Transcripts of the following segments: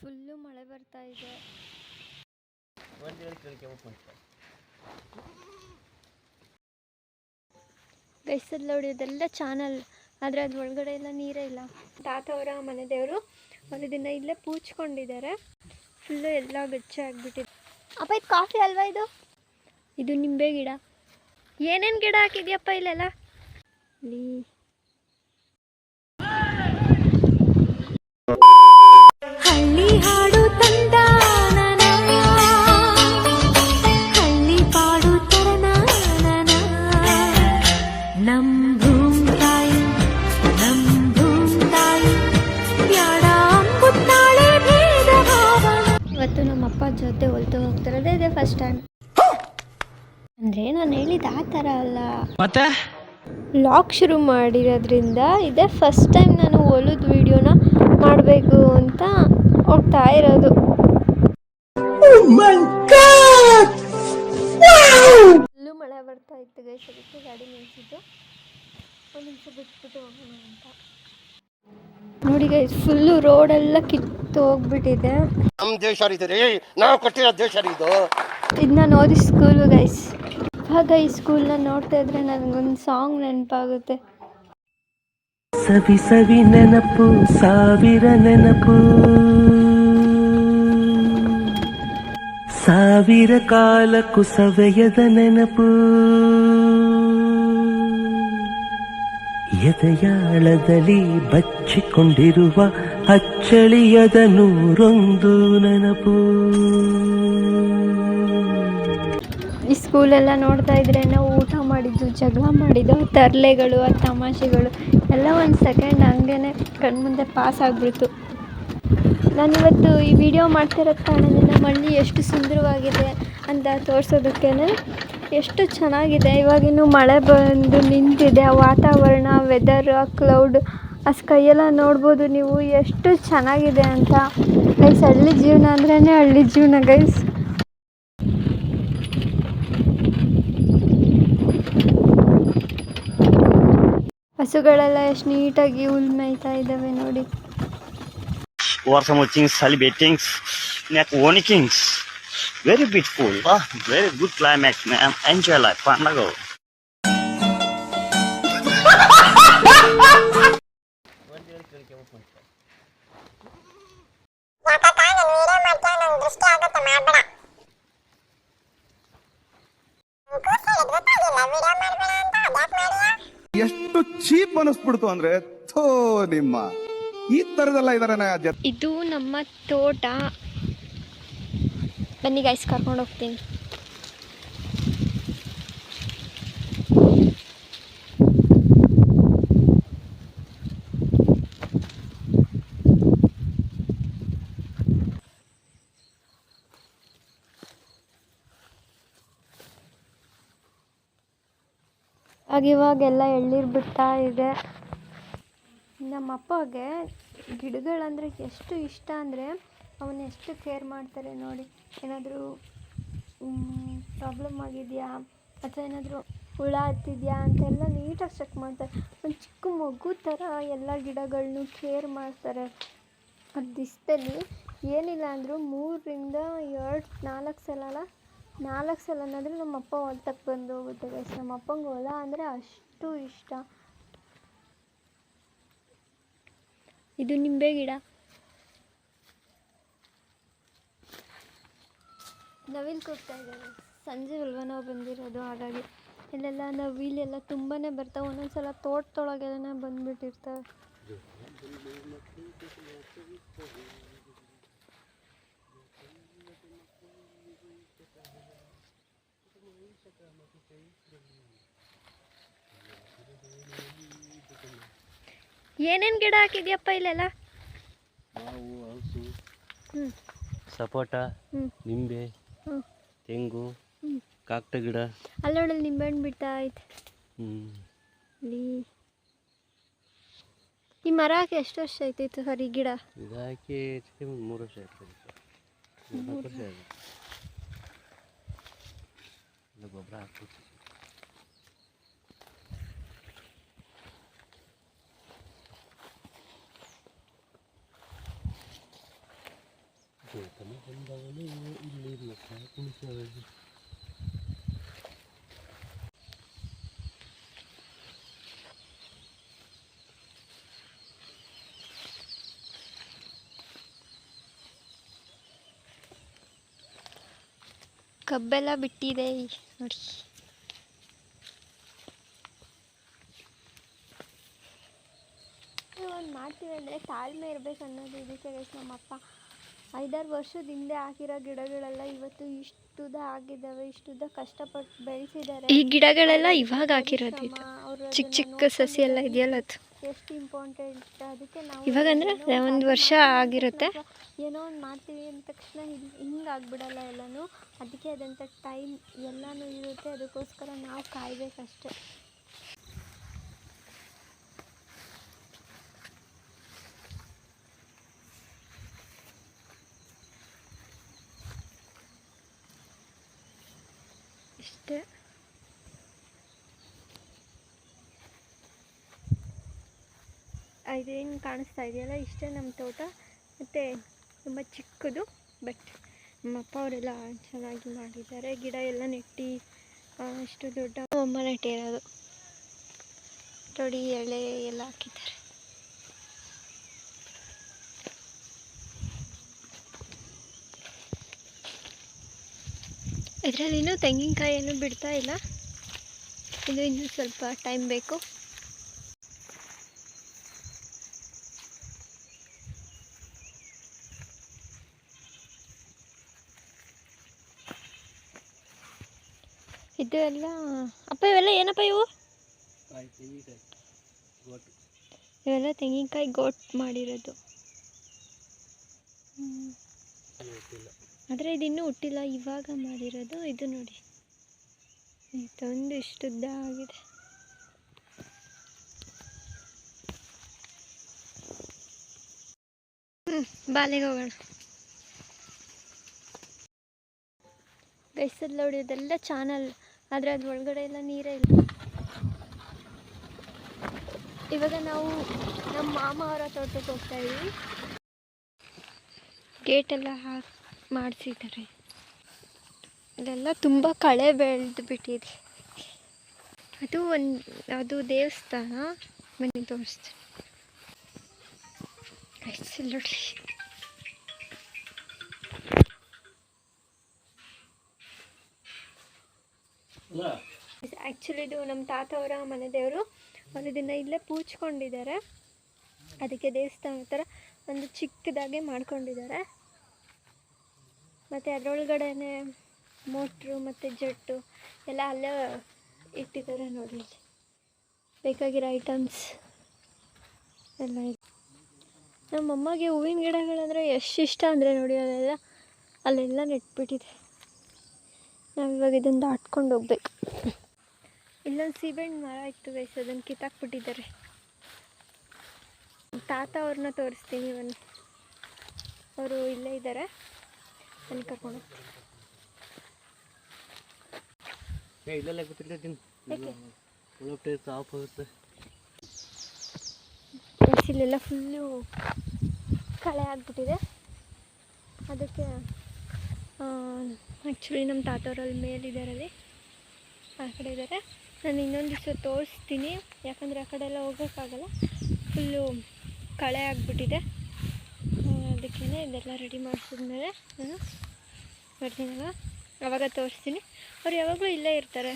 Full ಮಳೆ ಬರ್ತಾ ಇದೆ. ಗೈಸಲ್ಲಿ ನೋಡಿ ಅದೆಲ್ಲ ಚಾನಲ್, ಆದರೆ ಅದು ಒಳಗಡೆ ಎಲ್ಲ ನೀರೇ ಇಲ್ಲ. ತಾತ ಅವರ ಮನೆ ದೇವರು ದಿನ ಇಲ್ಲೇ ಪೂಜ್ಕೊಂಡಿದ್ದಾರೆ. ಫುಲ್ಲು ಎಲ್ಲ ಗಚ್ಚೆ ಆಗಿಬಿಟ್ಟಿದೆ. ಅಪ್ಪ ಇದು ಕಾಫಿ ಅಲ್ವಾ? ಇದು ನಿಂಬೆ ಗಿಡ. ಏನೇನು ಗಿಡ ಹಾಕಿದ್ಯಪ್ಪ ಇಲ್ಲೆಲ್ಲ? ಹಳ್ಳಿ ಹಾಡು ತಂದ ಹಳ್ಳಿ ಪಾಡು ತರನ ನಮ್ ಭೂಮ್ ತಾಯಿ ಬ್ಯಾಡ ಅಂಬುತ್ತಾಳೆ ಭೇದ ಭಾವ. ಇವತ್ತು ನಮ್ಮಪ್ಪ ಜೊತೆ ಹೊಲ್ತು ಹೋಗ್ತಿರೋದೇ ಇದೆ ಫಸ್ಟ್ ಟೈಮ್. ಅಂದರೆ ನಾನು ಹೇಳಿದ್ದು ಆ ಥರ ಅಲ್ಲ, ಮತ್ತೆ ಲಾಗ್ ಶುರು ಮಾಡಿರೋದ್ರಿಂದ ಇದೇ ಫಸ್ಟ್ ಟೈಮ್ ನಾನು ಹೊಲದ ವಿಡಿಯೋನ ಮಾಡಬೇಕು ಅಂತ ಹೋಗ್ತಾ ಇರೋದು. ಫುಲ್ಲು ಮಳೆ ಬರ್ತಾ ಇತ್ತು ಗೈಸ್, ಅದಕ್ಕೆ ಗಾಡಿ ನಿಲ್ಸಿದ್ದು. ಒಂದು ನಿಮಿಷ ಬಿಟ್ಬಿಟ್ಟು ಹೋಗೋಣ ಅಂತ. ನೋಡಿ ಗೈಸ್, ಫುಲ್ಲು ರೋಡೆಲ್ಲ ಕಿತ್ತು ಹೋಗ್ಬಿಟ್ಟಿದೆ. ನಮ್ಮ ದೇಶ ನಾವು ಕಟ್ಟಿರೋ ದೇಶ ಇದು. ಇದನ್ನ ಓದಿ ಸ್ಕೂಲು ಗೈಸ್. ಆಗ ಈ ಸ್ಕೂಲ್ನ ನೋಡ್ತಾ ಇದ್ರೆ ನನಗೊಂದು ಸಾಂಗ್ ನೆನಪಾಗುತ್ತೆ. ಸವಿ ಸವಿ ನೆನಪು ಸಾವಿರ ನೆನಪು, ಸಾವಿರ ಕಾಲಕ್ಕೂ ಸವೆಯದ ನೆನಪು, ಎದೆಯಾಳದಲ್ಲಿ ಬಚ್ಚಿಕೊಂಡಿರುವ ಅಚ್ಚಳಿಯದ ನೂರೊಂದು ನೆನಪು. ಈ ಸ್ಕೂಲೆಲ್ಲ ನೋಡ್ತಾ ಇದ್ರೆ ನಾವು ಊಟ ಮಾಡಿದ್ದು, ಜಗಳ ಮಾಡಿದ್ದು, ತರಲೆಗಳು, ಆ ತಮಾಷೆಗಳು ಎಲ್ಲ ಒಂದು ಸೆಕೆಂಡ್ ಹಂಗೇ ಕಣ್ಮುಂದೆ ಪಾಸ್ ಆಗಿಬಿಡ್ತು. ನಾನಿವತ್ತು ಈ ವಿಡಿಯೋ ಮಾಡ್ತಿರೋದು ಕಾರಣದಿಂದ ನಮ್ಮ ಹಳ್ಳಿ ಎಷ್ಟು ಸುಂದರವಾಗಿದೆ ಅಂತ ತೋರಿಸೋದಕ್ಕೇ. ಎಷ್ಟು ಚೆನ್ನಾಗಿದೆ. ಇವಾಗಿನ್ನೂ ಮಳೆ ಬಂದು ನಿಂತಿದೆ. ಆ ವಾತಾವರಣ, ವೆದರ್, ಆ ಕ್ಲೌಡ್, ಆ ಸ್ಕೈಯೆಲ್ಲ ನೋಡ್ಬೋದು ನೀವು ಎಷ್ಟು ಚೆನ್ನಾಗಿದೆ ಅಂತ. ಗೈಸ್, ಹಳ್ಳಿ ಜೀವನ ಅಂದ್ರೇ ಹಳ್ಳಿ ಜೀವನ ಗೈಸ್. ಹಸುಗಳೆಲ್ಲ ಎಷ್ಟು ನೀಟಾಗಿ ಹುಲ್ ಮೇಯ್ತಾ ಇದ್ದಾವೆ ನೋಡಿ. celebrating owning very beautiful, very good climate, man. Enjoy life, Panago. ಎಷ್ಟು ಚೀಪ್ ಅನಿಸ್ಬಿಡ್ತು ಅಂದ್ರೆ ಥೋ ನಿಮ್ಮ ಈ ತರದೆಲ್ಲ ಇದಾರೆ. ಇದು ನಮ್ಮ ತೋಟ. ಬನ್ನಿ ಗೈಸ್, ಕರ್ಕೊಂಡು ಹೋಗ್ತೀನಿ. ಇವಾಗೆಲ್ಲ ಎಳ್ನೀರು ಬಿಡ್ತಾ ಇದೆ. ನಮ್ಮಪ್ಪಗೆ ಗಿಡಗಳಂದರೆ ಎಷ್ಟು ಇಷ್ಟ ಅಂದರೆ ಅವನ್ನ ಎಷ್ಟು ಕೇರ್ ಮಾಡ್ತಾರೆ ನೋಡಿ. ಏನಾದರೂ ಪ್ರಾಬ್ಲಮ್ ಆಗಿದೆಯಾ ಅಥವಾ ಏನಾದರೂ ಹುಳ ಹತ್ತಿದೆಯಾ ಅಂತೆಲ್ಲ ನೀಟಾಗಿ ಚೆಕ್ ಮಾಡ್ತಾರೆ. ಒಂದು ಚಿಕ್ಕ ಮಗು ಥರ ಎಲ್ಲ ಗಿಡಗಳನ್ನೂ ಕೇರ್ ಮಾಡ್ತಾರೆ. ಅದು ದಿವಸದಲ್ಲಿ ಏನಿಲ್ಲ ಅಂದರೂ 4 ಸಲನಾದರೂ ನಮ್ಮಪ್ಪ ಹೊಲಕ್ಕೆ ಬಂದು ಹೋಗುತ್ತೆ ಗೈಸ್. ನಮ್ಮಪ್ಪಂಗೆ ಹೊಲ ಅಂದರೆ ಅಷ್ಟು ಇಷ್ಟ. ಇದು ನಿಂಬೆ ಗಿಡ. ನವಿಲು ಕೂಗ್ತಾ ಇದ್ದಾರೆ. ಸಂಜೆ ಅಲ್ವಾ ನಾವು ಬಂದಿರೋದು, ಹಾಗಾಗಿ ಇಲ್ಲೆಲ್ಲ ನವಿಲೆಲ್ಲ ತುಂಬಾ ಬರ್ತಾವೆ. ಒಂದೊಂದ್ಸಲ ತೋಟದೊಳಗೆಲ್ಲ ಬಂದುಬಿಟ್ಟಿರ್ತವೆ. ಏನೇನು ಗಿಡ ಹಾಕಿದ್ಯಪ್ಪ ಇಲ್ಲೆಲ್ಲ? ಮಾವು, ಹಲಸು, ಸಪೋಟ, ನಿಂಬೆ, ತೆಂಗು, ಕಾಕಡ ಗಿಡ. ಅಲ್ಲೋಡಲ್ಲಿ ನಿಂಬೆ ಹಣ್ಣು ಬಿಡ್ತಾ ಐತೆ. ಈ ಮರ ಹಾಕಿ ಎಷ್ಟು ವರ್ಷ ಆಯ್ತಿತ್ತು ಸರ್ ಈ ಗಿಡ? ಇದು ಹಾಕಿ 3 ವರ್ಷ ಆಯ್ತು. 4 ವರ್ಷ ಆಯ್ತು. ಗೊಬ್ಬರ ಹಾಕ್ಬೇಕು. ಕಬ್ಬೆಲ್ಲ ಬಿಟ್ಟಿದೆ ನೋಡಿ. ಒಂದು ಮಾಡ್ತೀವಿ ಅಂದರೆ ತಾಳ್ಮೆ ಇರಬೇಕು ಅನ್ನೋದು ಇದಕ್ಕೆ ಗೈಸ್. ನಮ್ಮಪ್ಪ 5-6 ವರ್ಷದ ಹಿಂದೆ ಹಾಕಿರೋ ಗಿಡಗಳೆಲ್ಲ ಇವತ್ತು ಇಷ್ಟುದ ಆಗಿದ್ದಾವೆ, ಇಷ್ಟುದ ಕಷ್ಟಪಟ್ಟು ಬೆಳೆಸಿದ್ದಾರೆ. ಈ ಗಿಡಗಳೆಲ್ಲ ಇವಾಗ ಹಾಕಿರೋದು, ಚಿಕ್ಕ ಚಿಕ್ಕ ಸಸಿ ಎಲ್ಲ ಇದೆಯಲ್ಲ ಅದು ಎಷ್ಟು ಇಂಪಾರ್ಟೆಂಟ್. ಅದಕ್ಕೆ ನಾವು ಇವಾಗ ಅಂದರೆ 1 ವರ್ಷ ಆಗಿರುತ್ತೆ. ಏನೋ ಒಂದು ಮಾಡ್ತೀವಿ ಅಂದ ತಕ್ಷಣ ಹಿಂಗೆ ಆಗ್ಬಿಡಲ್ಲ ಎಲ್ಲನೂ. ಅದಕ್ಕೆ ಅದಂಥ ಟೈಮ್ ಎಲ್ಲನೂ ಇರುತ್ತೆ, ಅದಕ್ಕೋಸ್ಕರ ನಾವು ಕಾಯಬೇಕಷ್ಟೆ. ಇಷ್ಟೇ. ಇದೇನು ಕಾಣಿಸ್ತಾ ಇದೆಯಲ್ಲ, ಇಷ್ಟೇ ನಮ್ಮ ತೋಟ. ಮತ್ತು ತುಂಬ ಚಿಕ್ಕದು, ಬಟ್ ನಮ್ಮಪ್ಪ ಅವರೆಲ್ಲ ಚೆನ್ನಾಗಿ ಮಾಡಿದ್ದಾರೆ. ಗಿಡ ಎಲ್ಲ ನೆಟ್ಟು ಅಷ್ಟು ದೊಡ್ಡ ಅಮ್ಮ ನೆಟ್ಟಿರೋದು ನೋಡಿ. ಎಳೆ ಎಲ್ಲ ಹಾಕಿದ್ದಾರೆ. ಇದರಲ್ಲಿ ಇನ್ನೂ ತೆಂಗಿನಕಾಯಿ ಏನೂ ಬಿಡ್ತಾ ಇಲ್ಲ, ಇದು ಇನ್ನೂ ಸ್ವಲ್ಪ ಟೈಮ್ ಬೇಕು. ಇದು ಎಲ್ಲ ಅಪ್ಪ, ಇವೆಲ್ಲ ಏನಪ್ಪ ಇವು? ಇವೆಲ್ಲ ತೆಂಗಿನಕಾಯಿ ಗೋಟ್ ಮಾಡಿರೋದು. ಆದರೆ ಇದು ಇನ್ನೂ ಹುಟ್ಟಿಲ್ಲ, ಇವಾಗ ಮಾಡಿರೋದು. ಇದು ನೋಡಿ, ಇದೊಂದು ಇಷ್ಟುದ್ದ ಆಗಿದೆ. ಬಾಲೆಗೆ ಹೋಗೋಣ. ಗೈಸಲ್ಲಿ ನೋಡಿ, ಅದೆಲ್ಲ ಚಾನಲ್, ಆದರೆ ಅದು ಒಳಗಡೆ ಎಲ್ಲ ನೀರೇ ಇಲ್ಲ. ಇವಾಗ ನಾವು ನಮ್ಮ ಮಾಮ ಅವರ ತೋಟಕ್ಕೆ ಹೋಗ್ತಾ ಇದ್ದೀವಿ. ಗೇಟೆಲ್ಲ ಮಾಡಿಸಿದ್ದಾರೆ. ಇಲ್ಲೆಲ್ಲ ತುಂಬ ಕಳೆ ಬೆಳೆದು ಬಿಟ್ಟಿದೆ. ಅದು ದೇವಸ್ಥಾನ, ಬನ್ನಿ ತೋರಿಸ್ತೀನಿ. ಗೈಸಲ್ಲಿ ನೋಡಿ, ಆ್ಯಕ್ಚುಲಿ ಇದು ನಮ್ಮ ತಾತ ಅವರ ಮನೆ ದೇವರು. ಅವರು ಇದನ್ನು ಇಲ್ಲೇ ಪೂಜ್ಕೊಂಡಿದ್ದಾರೆ. ಅದಕ್ಕೆ ದೇವಸ್ಥಾನ ಥರ ಒಂದು ಚಿಕ್ಕದಾಗೆ ಮಾಡ್ಕೊಂಡಿದ್ದಾರೆ. ಮತ್ತು ಅದರೊಳಗಡೆನೆ ಮೋಟ್ರು ಮತ್ತು ಜಟ್ಟು ಎಲ್ಲ ಅಲ್ಲೇ ಇಟ್ಟಿದ್ದಾರೆ ನೋಡಿ. ಬೇಕಾಗಿರೋ ಐಟಮ್ಸ್ ಎಲ್ಲ ಇದೆ. ನಮ್ಮಮ್ಮಗೆ ಹೂವಿನ ಗಿಡಗಳಂದರೆ ಎಷ್ಟು ಇಷ್ಟ ಅಂದರೆ ನೋಡಿ, ಅಲ್ಲೆಲ್ಲ ನೆಟ್ಬಿಟ್ಟಿದೆ. ನಾವಿವಾಗ ಇದನ್ನು ದಾಟ್ಕೊಂಡು ಹೋಗ್ಬೇಕು. ಇಲ್ಲೊಂದು ಸೀಬೆಹಣ್ಣು ಮರ ಇತ್ತು ಗೈಸ್, ಅದನ್ನು ಕಿತ್ತಾಕ್ಬಿಟ್ಟಿದ್ದಾರೆ. ತಾತ ಅವ್ರನ್ನ ತೋರಿಸ್ತೀನಿ, ಬನ್ನಿ. ಅವರು ಇಲ್ಲೇ ಇದ್ದಾರೆ, ಬನ್ನಿ ಕರ್ಕೊಂಡು ಹೋಗ್ತೀನಿ. ಇಲ್ಲೆಲ್ಲ ಫುಲ್ಲು ಕಳೆ ಆಗಿಬಿಟ್ಟಿದೆ. ಅದಕ್ಕೆ ಆ್ಯಕ್ಚುಲಿ ನಮ್ಮ ತಾತವ್ರಲ್ಲಿ ಮೇಲಿದ್ದಾರಲ್ಲಿ, ಆ ಕಡೆ ಇದ್ದಾರೆ. ನಾನು ಇನ್ನೊಂದು ದಿವಸ ತೋರಿಸ್ತೀನಿ, ಯಾಕಂದರೆ ಆ ಕಡೆ ಎಲ್ಲ ಹೋಗೋಕ್ಕಾಗಲ್ಲ, ಫುಲ್ಲು ಕಳೆ ಆಗಿಬಿಟ್ಟಿದೆ. ಅದಕ್ಕೇ ಇದೆಲ್ಲ ರೆಡಿ ಮಾಡಿಸಿದ್ಮೇಲೆ ನಾನು ಬರ್ತೀನಲ್ಲ, ಆವಾಗ ತೋರಿಸ್ತೀನಿ. ಅವ್ರು ಯಾವಾಗಲೂ ಇಲ್ಲೇ ಇರ್ತಾರೆ.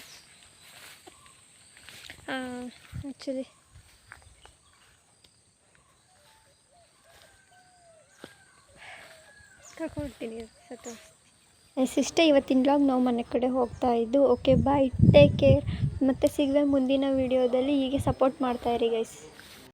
ಆ್ಯಕ್ಚುಲಿ ಕರ್ಕೊಡ್ತೀನಿ, ತೋರಿಸ್ತೀನಿ. ಇಷ್ಟೇ ಇವತ್ತಿನ ವ್ಲಾಗ್. ನಾವು ಮನೆ ಕಡೆ ಹೋಗ್ತಾ ಇದ್ದು. ಓಕೆ, ಬಾಯ್, ಟೇಕ್ ಕೇರ್. ಮತ್ತು ಸಿಗುವೆ ಮುಂದಿನ ವೀಡಿಯೋದಲ್ಲಿ. ಹೀಗೆ ಸಪೋರ್ಟ್ ಮಾಡ್ತಾಯಿರಿ ಗೈಸ್.